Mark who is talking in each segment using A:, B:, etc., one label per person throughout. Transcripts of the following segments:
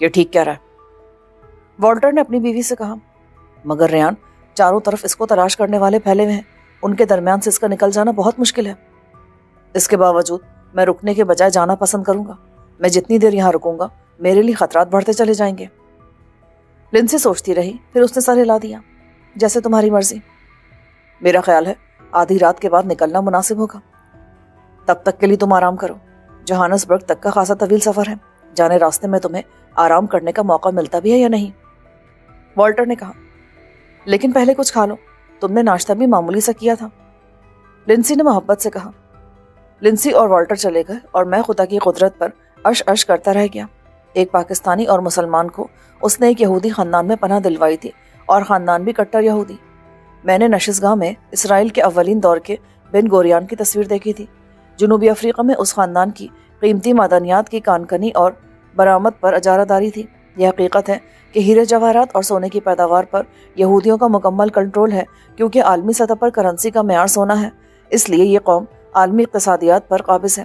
A: یہ ٹھیک کہہ رہا ہے، والٹر نے اپنی بیوی سے کہا۔ مگر ریان، چاروں طرف اس کو تلاش کرنے والے پھیلے ہوئے ہیں، ان کے درمیان سے اس کا نکل جانا بہت مشکل ہے۔ اس کے باوجود میں رکنے کے بجائے جانا پسند کروں گا۔ میں جتنی دیر یہاں رکوں گا میرے لیے خطرات بڑھتے چلے جائیں گے۔ لنسی سوچتی رہی، پھر اس نے سر ہلا دیا۔ جیسے تمہاری مرضی۔ میرا خیال ہے آدھی رات کے بعد نکلنا مناسب ہوگا۔ تب تک کے لیے تم آرام کرو، جوہانسبرگ تک کا خاصا طویل سفر ہے، جانے راستے میں تمہیں آرام کرنے کا موقع ملتا بھی ہے یا نہیں؟ والٹر نے کہا۔ لیکن پہلے کچھ کھا لو، تم نے ناشتہ بھی معمولی سا کیا تھا، لنسی نے محبت سے کہا۔ لنسی اور والٹر چلے گئے اور میں خدا کی قدرت پر عش کرتا رہ گیا۔ ایک پاکستانی اور مسلمان کو اس نے ایک یہودی خاندان میں پناہ دلوائی تھی، اور خاندان بھی کٹر یہودی۔ میں نے نشستگاہ میں اسرائیل کے اولین دور کے بن گوریان کی تصویر دیکھی تھی۔ جنوبی افریقہ میں اس خاندان کی قیمتی معدنیات کی کانکنی اور برآمد پر اجارہ داری تھی۔ یہ حقیقت ہے کہ ہیرے جواہرات اور سونے کی پیداوار پر یہودیوں کا مکمل کنٹرول ہے، کیونکہ عالمی سطح پر کرنسی کا معیار سونا ہے۔ اس لیے یہ قوم عالمی اقتصادیات پر قابض ہے۔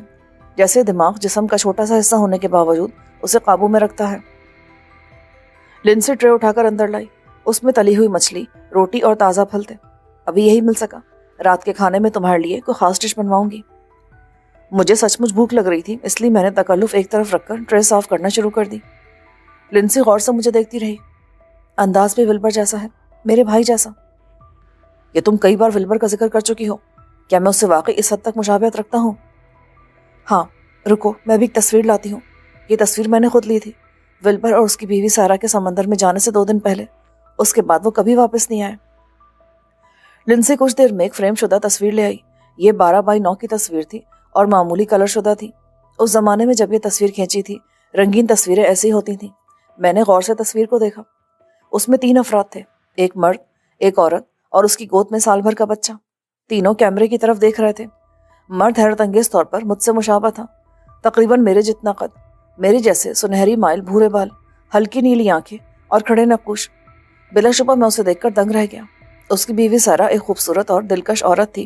A: جیسے دماغ جسم کا چھوٹا سا حصہ ہونے کے باوجود اسے قابو میں رکھتا ہے۔ لنسی ٹرے اٹھا کر اندر لائی۔ اس میں تلی ہوئی مچھلی، روٹی اور تازہ پھل تھے۔ ابھی یہی مل سکا۔ رات کے کھانے میں تمہارے لیے کوئی خاص ڈش بنواؤں گی۔ مجھے سچ مچ بھوک لگ رہی تھی، اس لیے میں نے تکلف ایک طرف رکھ کر ٹرے صاف کرنا شروع کر دی۔ لنسی غور سے مجھے دیکھتی رہی۔ انداز بھی ولبر جیسا ہے، میرے بھائی جیسا۔ یہ تم کئی بار ولبر کا ذکر کر چکی ہو، کیا میں اس سے واقعی اس حد تک مشابہت رکھتا ہوں؟ ہاں، رکو میں بھی ایک تصویر لاتی ہوں۔ یہ تصویر میں نے خود لی تھی، ولبر اور اس کی بیوی سارا کے سمندر میں جانے سے 2 دن پہلے۔ اس کے بعد وہ کبھی واپس نہیں آئے۔ لنسی کچھ دیر میں ایک فریم شدہ تصویر لے آئی۔ یہ 12x9 کی تصویر تھی اور معمولی کلر شدہ تھی۔ اس زمانے میں جب یہ تصویر کھینچی تھی، رنگین تصویریں ایسی ہوتی تھیں۔ میں نے غور سے تصویر کو دیکھا۔ اس میں 3 افراد تھے، ایک مرد، ایک عورت اور اس کی گود میں سال بھر کا بچہ۔ تینوں کیمرے کی طرف دیکھ رہے تھے۔ مرد حیرت انگیز طور پر مجھ سے مشابہ تھا، تقریباً میرے جتنا قد، میرے جیسے سنہری مائل بھورے بال، ہلکی نیلی آنکھیں اور کھڑے نقوش۔ بلا شبہ میں اسے دیکھ کر دنگ رہ گیا۔ اس کی بیوی سارا ایک خوبصورت اور دلکش عورت تھی،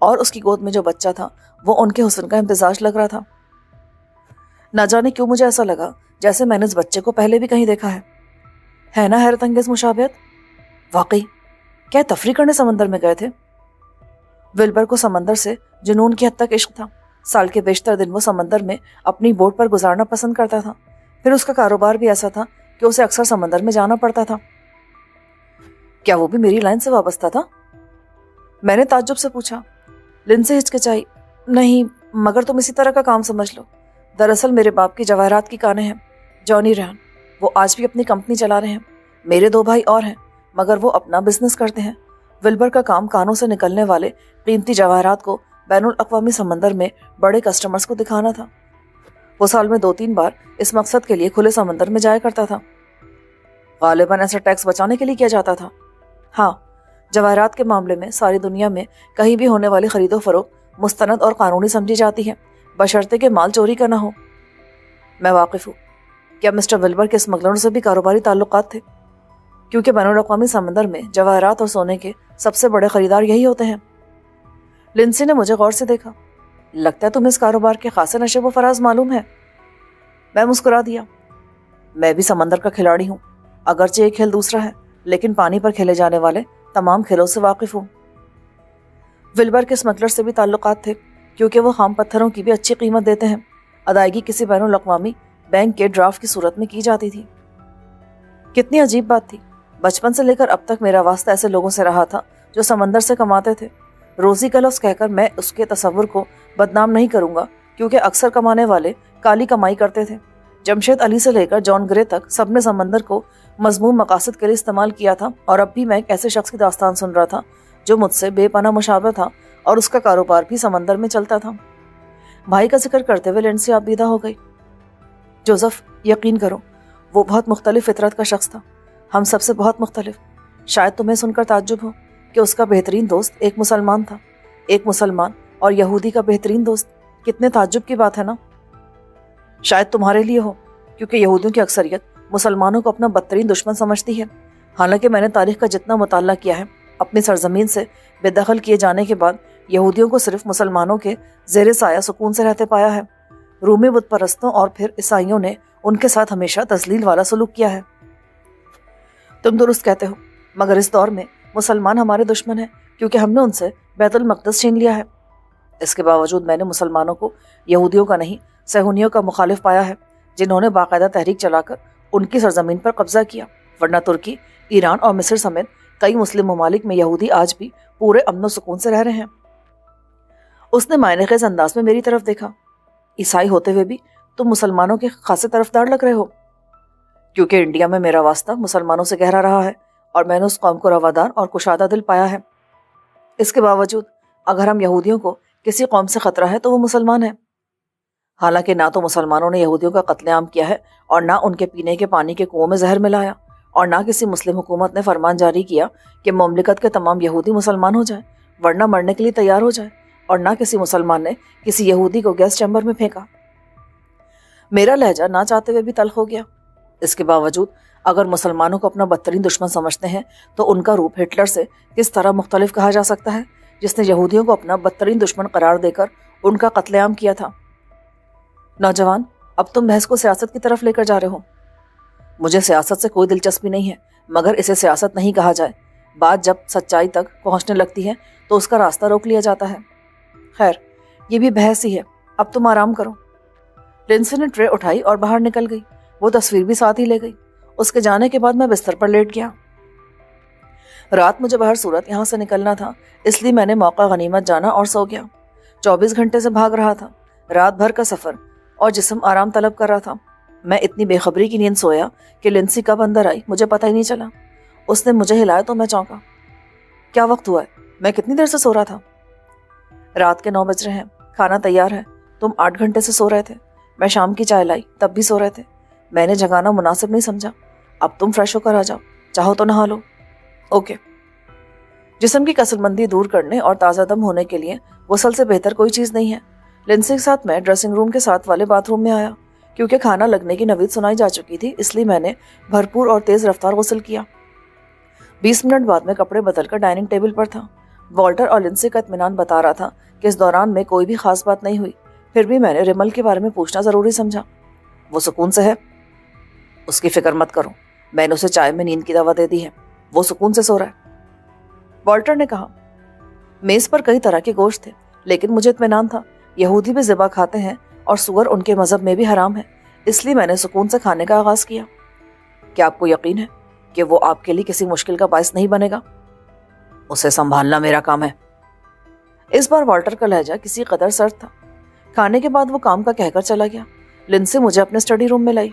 A: اور اس کی گود میں جو بچہ تھا وہ ان کے حسن کا امتزاج لگ رہا تھا۔ نہ جانے کیوں مجھے ایسا لگا جیسے میں نے اس بچے کو پہلے بھی کہیں دیکھا ہے نا حیرت انگیز مشابہت؟ واقعی کیا تفریح کرنے سمندر میں گئے تھے؟ ولبر کو سمندر سے جنون کی حد تک عشق تھا۔ سال کے بیشتر دن وہ سمندر میں اپنی بوٹ پر گزارنا پسند کرتا تھا۔ پھر اس کا کاروبار بھی ایسا تھا کہ اسے اکثر سمندر میں جانا پڑتا تھا۔ کیا وہ بھی میری لائن سے وابستہ تھا؟ میں نے تعجب سے پوچھا۔ لنسی ہچکچائی۔ نہیں، مگر تم اسی طرح کا کام سمجھ لو۔ دراصل میرے باپ کی جواہرات کی کانیں ہیں، جانی ریان۔ وہ آج بھی اپنی کمپنی چلا رہے ہیں۔ میرے 2 بھائی اور ہیں، مگر وہ اپنا بزنس کرتے ہیں۔ ولبر کا کام کانوں سے نکلنے والے قیمتی جواہرات کو بین الاقوامی سمندر میں بڑے کسٹمرز کو دکھانا تھا۔ وہ سال میں 2-3 بار اس مقصد کے لیے کھلے سمندر میں جایا کرتا تھا۔ غالباً ایسا ٹیکس بچانے کے لیے کیا جاتا تھا۔ ہاں، جواہرات کے معاملے میں ساری دنیا میں کہیں بھی ہونے والی خرید و فروخت مستند اور قانونی سمجھی جاتی ہے، بشرطے کہ مال چوری کا نہ ہو۔ میں واقف ہوں۔ کیا مسٹر ولبر کے اسمگلروں سے بھی کاروباری تعلقات تھے؟ کیونکہ بین الاقوامی سمندر میں جواہرات اور سونے کے سب سے بڑے خریدار یہی ہوتے ہیں۔ لنسی نے مجھے غور سے دیکھا۔ لگتا ہے تمہیں اس کاروبار کے خاصے نشے و فراز معلوم ہے۔ میں مسکرا دیا۔ میں بھی سمندر کا کھلاڑی ہوں، اگرچہ یہ کھیل دوسرا ہے، لیکن پانی پر کھیلے جانے والے تمام کھیلوں سے واقف ہوں۔ ولبر کے اسمگلر سے بھی تعلقات تھے، کیونکہ وہ خام پتھروں کی بھی اچھی قیمت دیتے ہیں۔ ادائیگی کسی بین الاقوامی بینک کے ڈرافٹ کی صورت میں کی جاتی تھی۔ کتنی عجیب بات تھی، بچپن سے لے کر اب تک میرا واسطہ ایسے لوگوں سے رہا تھا جو سمندر سے کماتے تھے۔ روزی کا لفظ کہہ کر میں اس کے تصور کو بدنام نہیں کروں گا، کیونکہ اکثر کمانے والے کالی کمائی کرتے تھے۔ جمشید علی سے لے کر جان گرے تک سب نے سمندر کو مذموم مقاصد کے لیے استعمال کیا تھا، اور اب بھی میں ایک ایسے شخص کی داستان سن رہا تھا جو مجھ سے بے پناہ مشابہ تھا، اور اس کا کاروبار بھی سمندر میں چلتا تھا۔ بھائی کا ذکر کرتے ہوئے لنسی آبیدہ ہو گئی۔ جوزف، یقین کرو وہ بہت مختلف فطرت کا شخص تھا، ہم سب سے بہت مختلف۔ شاید تمہیں سن کر تعجب ہو کہ اس کا بہترین دوست ایک مسلمان تھا، ایک مسلمان اور یہودی کا بہترین دوست۔ کتنے تعجب کی بات ہے نا؟ شاید تمہارے لیے ہو، کیونکہ یہودیوں کی اکثریت مسلمانوں کو اپنا بدترین دشمن سمجھتی ہے۔ حالانکہ میں نے تاریخ کا جتنا مطالعہ کیا ہے، اپنی سرزمین سے بے دخل کیے جانے کے بعد یہودیوں کو صرف مسلمانوں کے زیر سایہ سکون سے رہتے پایا ہے۔ رومی بت پرستوں اور پھر عیسائیوں نے ان کے ساتھ ہمیشہ تذلیل والا سلوک کیا ہے۔ تم درست کہتے ہو، مگر اس دور میں مسلمان ہمارے دشمن ہیں کیونکہ ہم نے ان سے بیت المقدس چھین لیا ہے۔ اس کے باوجود میں نے مسلمانوں کو یہودیوں کا نہیں صہیونیوں کا مخالف پایا ہے، جنہوں نے باقاعدہ تحریک چلا کر ان کی سرزمین پر قبضہ کیا، ورنہ ترکی، ایران اور مصر سمیت کئی مسلم ممالک میں یہودی آج بھی پورے امن و سکون سے رہ رہے ہیں۔ اس نے معنی خیز انداز میں میری طرف دیکھا۔ عیسائی ہوتے ہوئے بھی تم مسلمانوں کے خاصے طرفدار لگ رہے ہو۔ کیونکہ انڈیا میں میرا واسطہ مسلمانوں سے گہرا رہا ہے اور میں نے اس قوم کو روادار اور کشادہ دل پایا ہے۔ اس کے باوجود اگر ہم یہودیوں کو کسی قوم سے خطرہ ہے تو وہ مسلمان ہیں۔ حالانکہ نہ تو مسلمانوں نے یہودیوں کا قتل عام کیا ہے اور نہ ان کے پینے کے پانی کے کنووں میں زہر ملایا، اور نہ کسی مسلم حکومت نے فرمان جاری کیا کہ مملکت کے تمام یہودی مسلمان ہو جائیں ورنہ مرنے کے لیے تیار ہو جائیں، اور نہ کسی مسلمان نے کسی یہودی کو گیس چیمبر میں پھینکا۔ میرا لہجہ نہ چاہتے ہوئے بھی تلخ ہو گیا۔ اس کے باوجود اگر مسلمانوں کو اپنا بدترین دشمن سمجھتے ہیں تو ان کا روپ ہٹلر سے کس طرح مختلف کہا جا سکتا ہے، جس نے یہودیوں کو اپنا بدترین دشمن قرار دے کر ان کا قتل عام کیا تھا۔ نوجوان، اب تم بحث کو سیاست کی طرف لے کر جا رہے ہو۔ مجھے سیاست سے کوئی دلچسپی نہیں ہے، مگر اسے سیاست نہیں کہا جائے۔ بات جب سچائی تک پہنچنے لگتی ہے تو اس کا راستہ روک لیا جاتا ہے۔ خیر، یہ بھی بحث ہی ہے، اب تم آرام کرو۔ لنسی نے ٹرے اٹھائی اور باہر نکل گئی۔ وہ تصویر بھی ساتھ ہی لے گئی۔ اس کے جانے کے بعد میں بستر پر لیٹ گیا۔ رات مجھے بہر صورت یہاں سے نکلنا تھا، اس لیے میں نے موقع غنیمت جانا اور سو گیا۔ 24 گھنٹے سے بھاگ رہا تھا، رات بھر کا سفر، اور جسم آرام طلب کر رہا تھا۔ میں اتنی بے خبری کی نیند سویا کہ لنسی کب اندر آئی مجھے پتہ ہی نہیں چلا۔ اس نے مجھے ہلایا تو میں چونکا۔ کیا وقت ہوا ہے؟ میں کتنی دیر سے سو رہا تھا؟ رات کے 9 بج رہے ہیں، کھانا تیار ہے۔ تم 8 گھنٹے سے سو رہے تھے۔ میں شام کی چائے لائی، تب بھی سو رہے تھے۔ میں نے جگانا مناسب نہیں سمجھا۔ اب تم فریش ہو کر آ جاؤ، چاہو تو نہا لو۔ اوکے۔ جسم کی کسل مندی دور کرنے اور تازہ دم ہونے کے لیے غسل سے بہتر کوئی چیز نہیں ہے۔ لنسی کے ساتھ میں ڈریسنگ روم کے ساتھ والے باتھ روم میں آیا۔ کیونکہ کھانا لگنے کی نوید سنائی جا چکی تھی، اس لیے میں نے بھرپور اور تیز رفتار غسل کیا۔ 20 منٹ بعد میں کپڑے بدل کر ڈائننگ ٹیبل پر تھا۔ والٹر اور لنسی کا اطمینان بتا رہا تھا کہ اس دوران میں کوئی بھی خاص بات نہیں ہوئی، پھر بھی میں نے ریمل کے بارے میں پوچھنا ضروری سمجھا۔ وہ سکون سے ہے؟ اس کی فکر مت کرو، میں نے اسے چائے میں نیند کی دوا دے دی ہے، وہ سکون سے سو رہا ہے۔ والٹر نے کہا۔ میز پر کئی طرح کے گوشت تھے، لیکن مجھے اطمینان تھا یہودی بھی ذبح کھاتے ہیں اور سور ان کے مذہب میں بھی حرام ہے، اس لیے میں نے سکون سے کھانے کا آغاز کیا۔ کیا آپ کو یقین ہے کہ وہ آپ کے لیے کسی مشکل کا باعث نہیں بنے گا؟ اسے سنبھالنا میرا کام ہے۔ اس بار والٹر کا لہجہ کسی قدر سرد تھا۔ کھانے کے بعد وہ کام کا کہہ کر چلا گیا۔ لنسی مجھے اپنے اسٹڈی روم میں لائی۔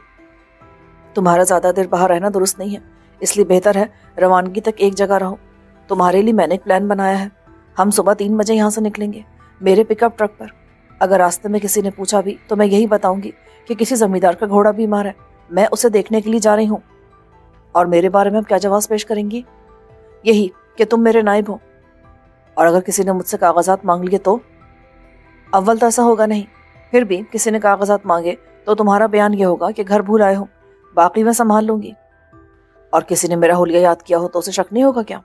A: تمہارا زیادہ دیر باہر رہنا درست نہیں ہے، اس لیے بہتر ہے روانگی تک ایک جگہ رہو۔ تمہارے لیے میں نے ایک پلان بنایا ہے۔ ہم صبح 3 بجے یہاں سے نکلیں گے میرے پک اپ ٹرک پر۔ اگر راستے میں کسی نے پوچھا بھی تو میں یہی بتاؤں گی کہ کسی زمیندار کا گھوڑا بیمار ہے، میں اسے دیکھنے کے لیے جا رہی ہوں۔ اور میرے بارے میں اب کیا جواز پیش کریں گی؟ یہی کہ تم میرے نائب ہو۔ اور اگر کسی نے مجھ سے کاغذات مانگ لیے تو؟ اول تو ایسا ہوگا نہیں، پھر بھی کسی نے کاغذات مانگے تو تمہارا بیان یہ ہوگا کہ گھر بھول آئے ہو، باقی میں سنبھال لوں گی۔ اور کسی نے میرا حلیہ یاد کیا ہو تو اسے شک نہیں ہوگا کیا؟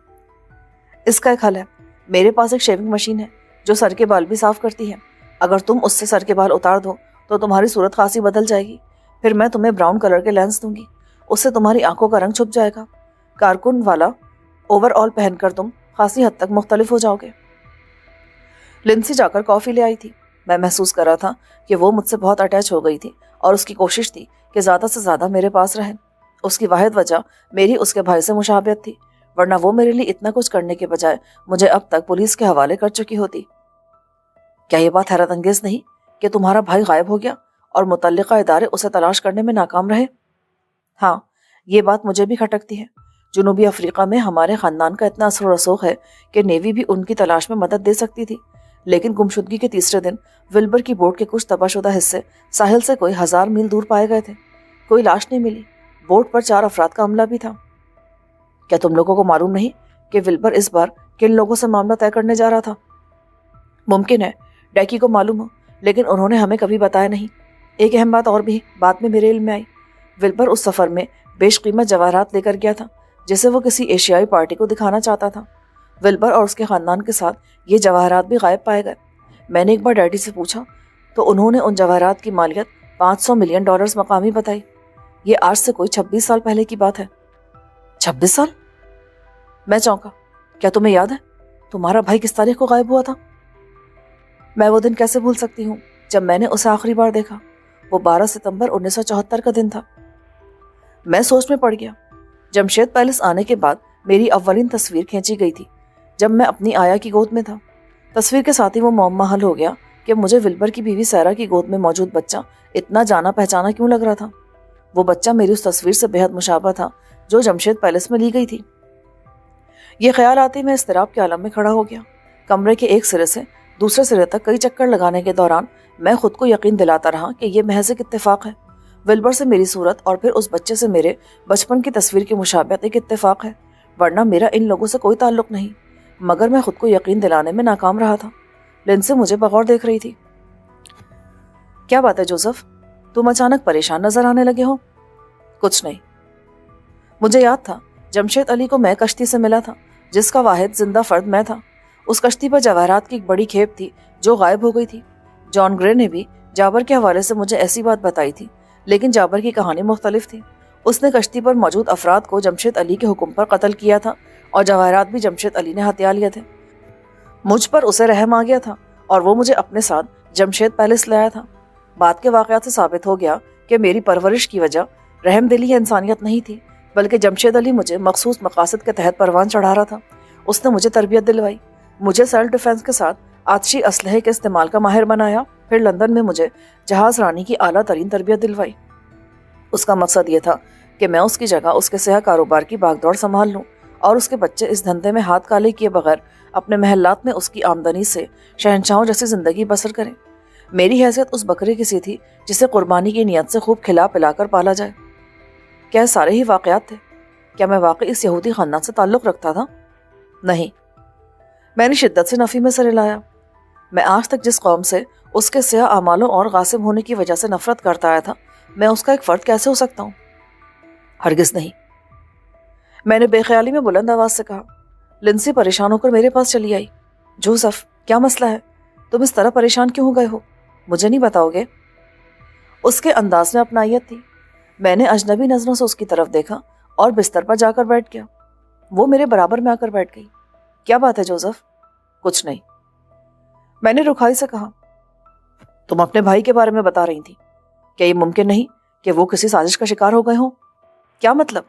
A: اس کا ایک حل ہے، میرے پاس ایک شیونگ مشین ہے جو سر کے بال بھی صاف کرتی ہے۔ اگر تم اس سے سر کے بال اتار دو تو تمہاری صورت خاصی بدل جائے گی۔ پھر میں تمہیں براؤن کلر کے لینس دوں گی، اس سے تمہاری آنکھوں کا رنگ چھپ جائے گا۔ کارکن والا اوور آل پہن کر تم خاصی حد تک مختلف ہو جاؤ گے۔ لنسی جا کر کافی لے آئی تھی۔ میں محسوس کر رہا تھا کہ وہ مجھ سے بہت اٹیچ ہو گئی تھی اور اس کی کوشش تھی کہ زیادہ سے زیادہ میرے پاس رہے۔ اس کی واحد وجہ میری اس کے بھائی سے مشابہت تھی، ورنہ وہ میرے لیے اتنا کچھ کرنے کے بجائے مجھے اب تک پولیس کے حوالے کر چکی ہوتی۔ کیا یہ بات حیرت انگیز نہیں کہ تمہارا بھائی غائب ہو گیا اور متعلقہ ادارے اسے تلاش کرنے میں ناکام رہے؟ ہاں، یہ بات مجھے بھی کھٹکتی ہے۔ جنوبی افریقہ میں ہمارے خاندان کا اتنا اثر و رسوخ ہے کہ نیوی بھی ان کی تلاش میں مدد دے سکتی تھی، لیکن گمشدگی کے تیسرے دن ولبر کی بوٹ کے کچھ تباہ شدہ حصے ساحل سے کوئی 1000 میل دور پائے گئے تھے۔ کوئی لاش نہیں ملی۔ بوٹ پر 4 افراد کا عملہ بھی تھا۔ کیا تم لوگوں کو معلوم نہیں کہ ولبر اس بار کن لوگوں سے معاملہ طے کرنے جا رہا تھا؟ ممکن ہے ڈیکی کو معلوم ہو، لیکن انہوں نے ہمیں کبھی بتایا نہیں۔ ایک اہم بات اور بھی بعد میں میرے علم میں آئی۔ ولبر اس سفر میں بیش قیمت جواہرات لے کر گیا تھا جسے وہ کسی ایشیائی پارٹی کو دکھانا چاہتا تھا۔ ولبر اور اس کے خاندان کے ساتھ یہ جواہرات بھی غائب پائے گئے۔ میں نے ایک بار ڈیڈی سے پوچھا تو انہوں نے ان جواہرات کی مالیت $500 ملین مقامی بتائی۔ یہ آج سے کوئی 26 سال پہلے کی بات ہے۔ 26 سال؟ میں چونکا۔ کیا تمہیں یاد ہے تمہارا بھائی کس تاریخ کو غائب ہوا تھا؟ میں وہ دن کیسے بھول سکتی ہوں جب میں نے اسے آخری بار دیکھا۔ وہ 12 ستمبر 1974 کا دن تھا۔ میں سوچ میں پڑ گیا۔ جمشید پیلس آنے کے بعد میری اولین تصویر کھینچی گئی تھی جب میں اپنی آیا کی گود میں تھا۔ تصویر کے ساتھ ہی وہ معمہ حل ہو گیا کہ مجھے ولبر کی بیوی سیرا کی گود میں موجود بچہ اتنا جانا پہچانا کیوں لگ رہا تھا۔ وہ بچہ میری اس تصویر سے بے حد مشابہ تھا جو جمشید پیلس میں لی گئی تھی۔ یہ خیال آتے میں اضطراب کے عالم میں کھڑا ہو گیا۔ کمرے کے ایک سرے سے دوسرے سرے تک کئی چکر لگانے کے دوران میں خود کو یقین دلاتا رہا کہ یہ محض ایک اتفاق ہے۔ ولبر سے میری صورت اور پھر اس بچے سے میرے بچپن کی تصویر کی مشابہت ایک اتفاق ہے، ورنہ میرا ان لوگوں سے کوئی تعلق نہیں۔ مگر میں خود کو یقین دلانے میں ناکام رہا تھا۔ لنسی مجھے بغور دیکھ رہی تھی۔ کیا بات ہے جوزف، تم اچانک پریشان نظر آنے لگے ہو؟ کچھ نہیں۔ مجھے یاد تھا جمشید علی کو میں کشتی سے ملا تھا جس کا واحد زندہ فرد میں تھا۔ اس کشتی پر جواہرات کی ایک بڑی کھیپ تھی جو غائب ہو گئی تھی۔ جان گرے نے بھی جابر کے حوالے سے مجھے ایسی بات بتائی تھی، لیکن جابر کی کہانی مختلف تھی۔ اس نے کشتی پر موجود افراد کو جمشید علی کے حکم پر قتل کیا تھا اور جواہرات بھی جمشید علی نے ہتھیا لیے تھے۔ مجھ پر اسے رحم آ گیا تھا اور وہ مجھے اپنے ساتھ جمشید پیلس لایا تھا۔ بعد کے واقعات سے ثابت ہو گیا کہ میری پرورش کی وجہ رحم دلی یا انسانیت نہیں تھی، بلکہ جمشید علی مجھے مخصوص مقاصد کے تحت پروان چڑھا رہا تھا۔ اس نے مجھے تربیت دلوائی، مجھے سیلف ڈیفنس کے ساتھ آتشی اسلحے کے استعمال کا ماہر بنایا، پھر لندن میں مجھے جہاز رانی کی اعلیٰ ترین تربیت دلوائی۔ اس کا مقصد یہ تھا کہ میں اس کی جگہ اس کے سیاہ کاروبار کی باغ دوڑ سنبھال لوں اور اس کے بچے اس دھندے میں ہاتھ کالے کیے بغیر اپنے محلات میں اس کی آمدنی سے شہنشاہوں جیسی زندگی بسر کریں۔ میری حیثیت اس بکرے کی سی تھی جسے قربانی کی نیت سے خوب کھلا پلا کر پالا جائے۔ کیا سارے ہی واقعات تھے؟ کیا میں واقعی اس یہودی خاندان سے تعلق رکھتا تھا؟ نہیں۔ میں نے شدت سے نفی میں سر ہلایا۔ میں آج تک جس قوم سے اس کے سیاہ اعمالوں اور غاصب ہونے کی وجہ سے نفرت کرتا آیا تھا، میں اس کا ایک فرد کیسے ہو سکتا ہوں؟ ہرگز نہیں۔ میں نے بے خیالی میں بلند آواز سے کہا۔ لنسی پریشان ہو کر میرے پاس چلی آئی۔ جوزف، کیا مسئلہ ہے؟ تم اس طرح پریشان کیوں ہو گئے ہو؟ مجھے نہیں بتاؤ گے؟ اس کے انداز میں اپنائیت تھی۔ میں نے اجنبی نظروں سے اس کی طرف دیکھا اور بستر پر جا کر بیٹھ گیا۔ وہ میرے برابر میں آ کر بیٹھ گئی۔ کیا بات ہے جوزف؟ کچھ نہیں۔ میں نے رکھائی سے کہا۔ تم اپنے بھائی کے بارے میں بتا رہی تھی۔ کیا یہ ممکن نہیں کہ وہ کسی سازش کا شکار ہو گئے ہوں؟ کیا مطلب؟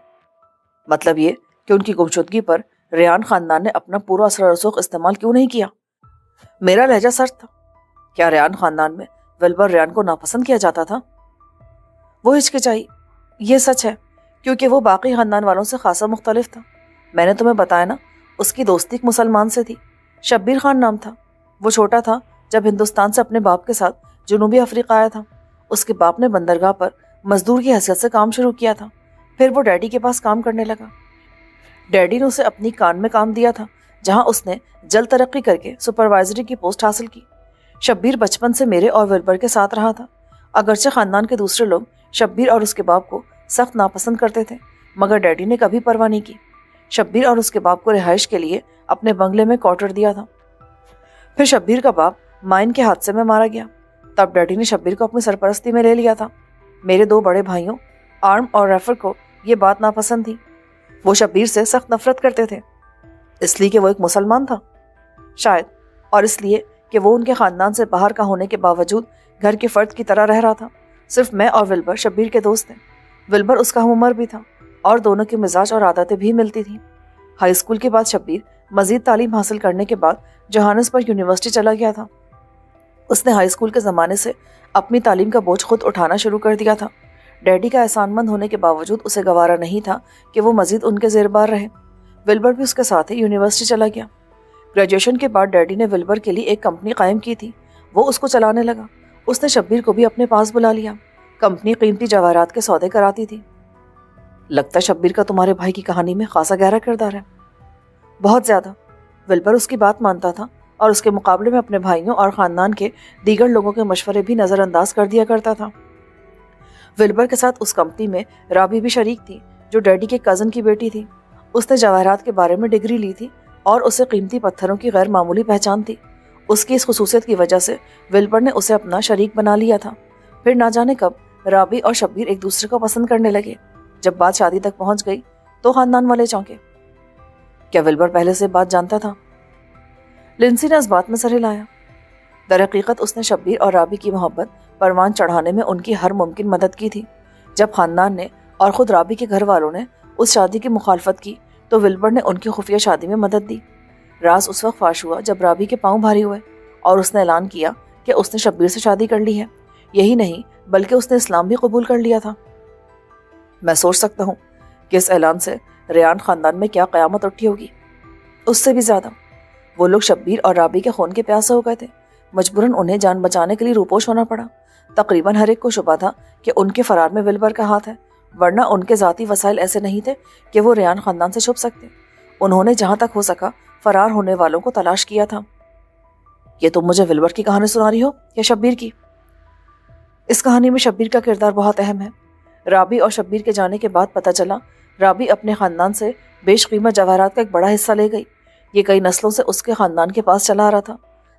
A: مطلب یہ کہ ان کی گمشدگی پر ریان خاندان نے اپنا پورا اثر و رسوخ استعمال کیوں نہیں کیا؟ میرا لہجہ سخت تھا۔ کیا ریان خاندان میں ولبر ریان کو ناپسند کیا جاتا تھا؟ وہ ہچکچائی۔ یہ سچ ہے کیونکہ وہ باقی خاندان والوں سے خاصا مختلف تھا۔ میں نے تمہیں بتایا نا، اس کی دوستی ایک مسلمان سے تھی، شبیر خان نام تھا۔ وہ چھوٹا تھا جب ہندوستان سے اپنے باپ کے ساتھ جنوبی افریقہ آیا تھا۔ اس کے باپ نے بندرگاہ پر مزدور کی حیثیت سے کام شروع کیا تھا، پھر وہ ڈیڈی کے پاس کام کرنے لگا۔ ڈیڈی نے اسے اپنی کان میں کام دیا تھا، جہاں اس نے جلد ترقی کر کے سپروائزری کی پوسٹ حاصل کی۔ شبیر بچپن سے میرے اور ولبر کے ساتھ رہا تھا۔ اگرچہ خاندان کے دوسرے لوگ شبیر اور اس کے باپ کو سخت ناپسند کرتے تھے، مگر ڈیڈی نے کبھی پرواہ نہیں کی۔ شبیر اور اس کے باپ کو رہائش کے لیے اپنے بنگلے میں کوارٹر دیا تھا۔ پھر شبیر کا باپ مائن کے حادثے میں مارا گیا، تب ڈیڈی نے شبیر کو اپنی سرپرستی میں لے لیا تھا۔ میرے دو بڑے بھائیوں آرم اور ریفر کو یہ بات ناپسند تھی۔ وہ شبیر سے سخت نفرت کرتے تھے، اس لیے کہ وہ ایک مسلمان تھا شاید، اور اس لیے کہ وہ ان کے خاندان سے باہر کا ہونے کے باوجود گھر کے فرد کی طرح رہ رہا تھا۔ صرف میں اور ولبر شبیر کے دوست تھے۔ ولبر اس کا ہم عمر بھی تھا اور دونوں کے مزاج اور عادتیں بھی ملتی تھیں۔ ہائی اسکول کے بعد شبیر مزید تعلیم حاصل کرنے کے بعد جوہانسبرگ یونیورسٹی چلا گیا تھا۔ اس نے ہائی اسکول کے زمانے سے اپنی تعلیم کا بوجھ خود اٹھانا شروع کر دیا تھا۔ ڈیڈی کا احسان مند ہونے کے باوجود اسے گوارا نہیں تھا کہ وہ مزید ان کے زیر بار رہے۔ ولبر بھی اس کے ساتھ ہی یونیورسٹی چلا گیا۔ گریجویشن کے بعد ڈیڈی نے ولبر کے لیے ایک کمپنی قائم کی تھی، وہ اس کو چلانے لگا۔ اس نے شبیر کو بھی اپنے پاس بلا لیا۔ کمپنی قیمتی جواہرات کے سودے کراتی تھی۔ لگتا ہے شبیر کا تمہارے بھائی کی کہانی میں خاصا گہرا کردار ہے۔ بہت زیادہ۔ ولبر اس کی بات مانتا تھا اور اس کے مقابلے میں اپنے بھائیوں اور خاندان کے دیگر لوگوں کے مشورے بھی نظر انداز کر دیا کرتا تھا۔ ولبر کے ساتھ اس کمپنی میں رابی بھی شریک تھی، جو ڈیڈی کے کزن کی بیٹی تھی۔ اس نے جواہرات کے بارے میں ڈگری لی تھی اور اسے قیمتی پتھروں کی غیر معمولی پہچان تھی۔ اس کی اس خصوصیت کی وجہ سے ولبر نے اسے اپنا شریک بنا لیا تھا۔ پھر نہ جانے کب رابی اور شبیر ایک دوسرے کو پسند کرنے لگے۔ جب بات شادی تک پہنچ گئی تو خاندان والے چونکے۔ کیا ولبر پہلے سے بات جانتا تھا؟ لنسی نے اس بات میں سر ہلایا۔ در حقیقت اس نے شبیر اور رابی کی محبت پروان چڑھانے میں ان کی ہر ممکن مدد کی تھی۔ جب خاندان نے اور خود رابی کے گھر والوں نے اس شادی کی مخالفت کی تو ولبر نے ان کی خفیہ شادی میں مدد دی۔ راز اس وقت فاش ہوا جب رابی کے پاؤں بھاری ہوئے اور اس نے اعلان کیا کہ اس نے شبیر سے شادی کر لی ہے۔ یہی نہیں بلکہ اس نے اسلام بھی قبول کر لیا تھا۔ میں سوچ سکتا ہوں کہ اس اعلان سے ریان خاندان میں کیا قیامت اٹھی ہوگی۔ اس سے بھی زیادہ وہ لوگ شبیر اور رابی کے خون کے پیاسے ہو گئے تھے۔ مجبوراً انہیں جان بچانے کے لیے روپوش ہونا پڑا۔ تقریباً ہر ایک کو شبہ تھا کہ ان کے فرار میں ولبر کا ہاتھ ہے، ورنہ ان کے ذاتی وسائل ایسے نہیں تھے کہ وہ ریان خاندان سے چھپ سکتے۔ انہوں نے جہاں تک ہو سکا فرار ہونے والوں کو تلاش کیا تھا۔ یہ تم مجھے ولبر کی کہانی سنا رہی ہو یا شبیر کی؟ اس کہانی میں شبیر کا کردار بہت اہم ہے۔ رابی اور شبیر کے جانے کے بعد پتہ چلا رابی اپنے خاندان سے بیش قیمت جواہرات کا ایک بڑا حصہ لے گئی۔ یہ کئی نسلوں سے اس کے خاندان کے پاس چلا آ رہا تھا۔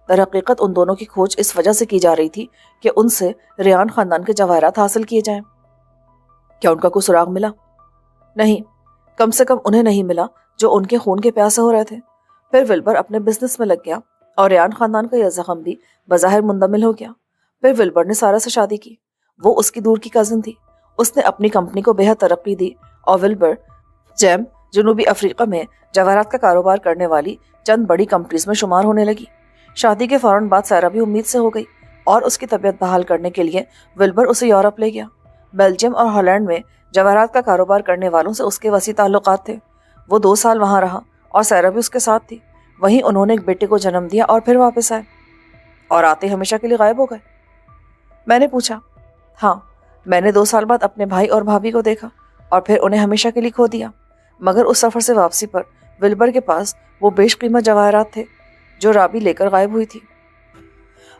A: در حقیقت ان دونوں کی کھوج اس وجہ سے کی جا رہی تھی کہ ان سے ریان خاندان کے جواہرات حاصل کیے جائیں۔ کیا ان کا کوئی سراغ ملا؟ نہیں، کم سے کم انہیں نہیں ملا جو ان کے خون کے پیاسے ہو رہے تھے۔ پھر ولبر اپنے بزنس میں لگ گیا اور ریان خاندان کا یہ زخم بھی بظاہر مندمل ہو گیا۔ پھر ولبر نے سارا سے شادی کی۔ وہ اس کی دور کی کزن تھی۔ اس نے اپنی کمپنی کو بہت ترقی دی اور ولبر جیم جنوبی افریقہ میں جواہرات کا کاروبار کرنے والی چند بڑی کمپنیز میں شمار ہونے لگی۔ شادی کے فوراً بعد سارا بھی امید سے ہو گئی اور اس کی طبیعت بحال کرنے کے لیے ولبر اسے یورپ لے گیا۔ بیلجیم اور ہالینڈ میں جواہرات کا کاروبار کرنے والوں سے اس کے وسیع تعلقات تھے۔ وہ 2 سال وہاں رہا اور سارا بھی اس کے ساتھ تھی۔ وہیں انہوں نے ایک بیٹے کو جنم دیا اور پھر واپس آئے۔ اور آتے ہمیشہ کے لیے غائب ہو گئے؟ میں نے پوچھا۔ ہاں، میں نے 2 سال بعد اپنے بھائی اور بھابھی کو دیکھا اور پھر انہیں ہمیشہ کے لیے کھو دیا۔ مگر اس سفر سے واپسی پر ولبر کے پاس وہ بیش قیمت جواہرات تھے جو رابی لے کر غائب ہوئی تھی۔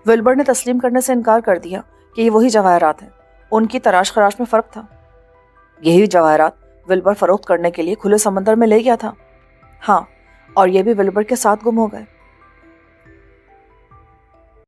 A: ولبر نے تسلیم کرنے سے انکار کر دیا کہ یہ وہی جواہرات ہیں۔ ان کی تراش خراش میں فرق تھا۔ یہی جواہرات ولبر فروخت کرنے کے لیے کھلے سمندر میں لے گیا تھا۔ ہاں، اور یہ بھی ولبر کے ساتھ گم ہو گئے۔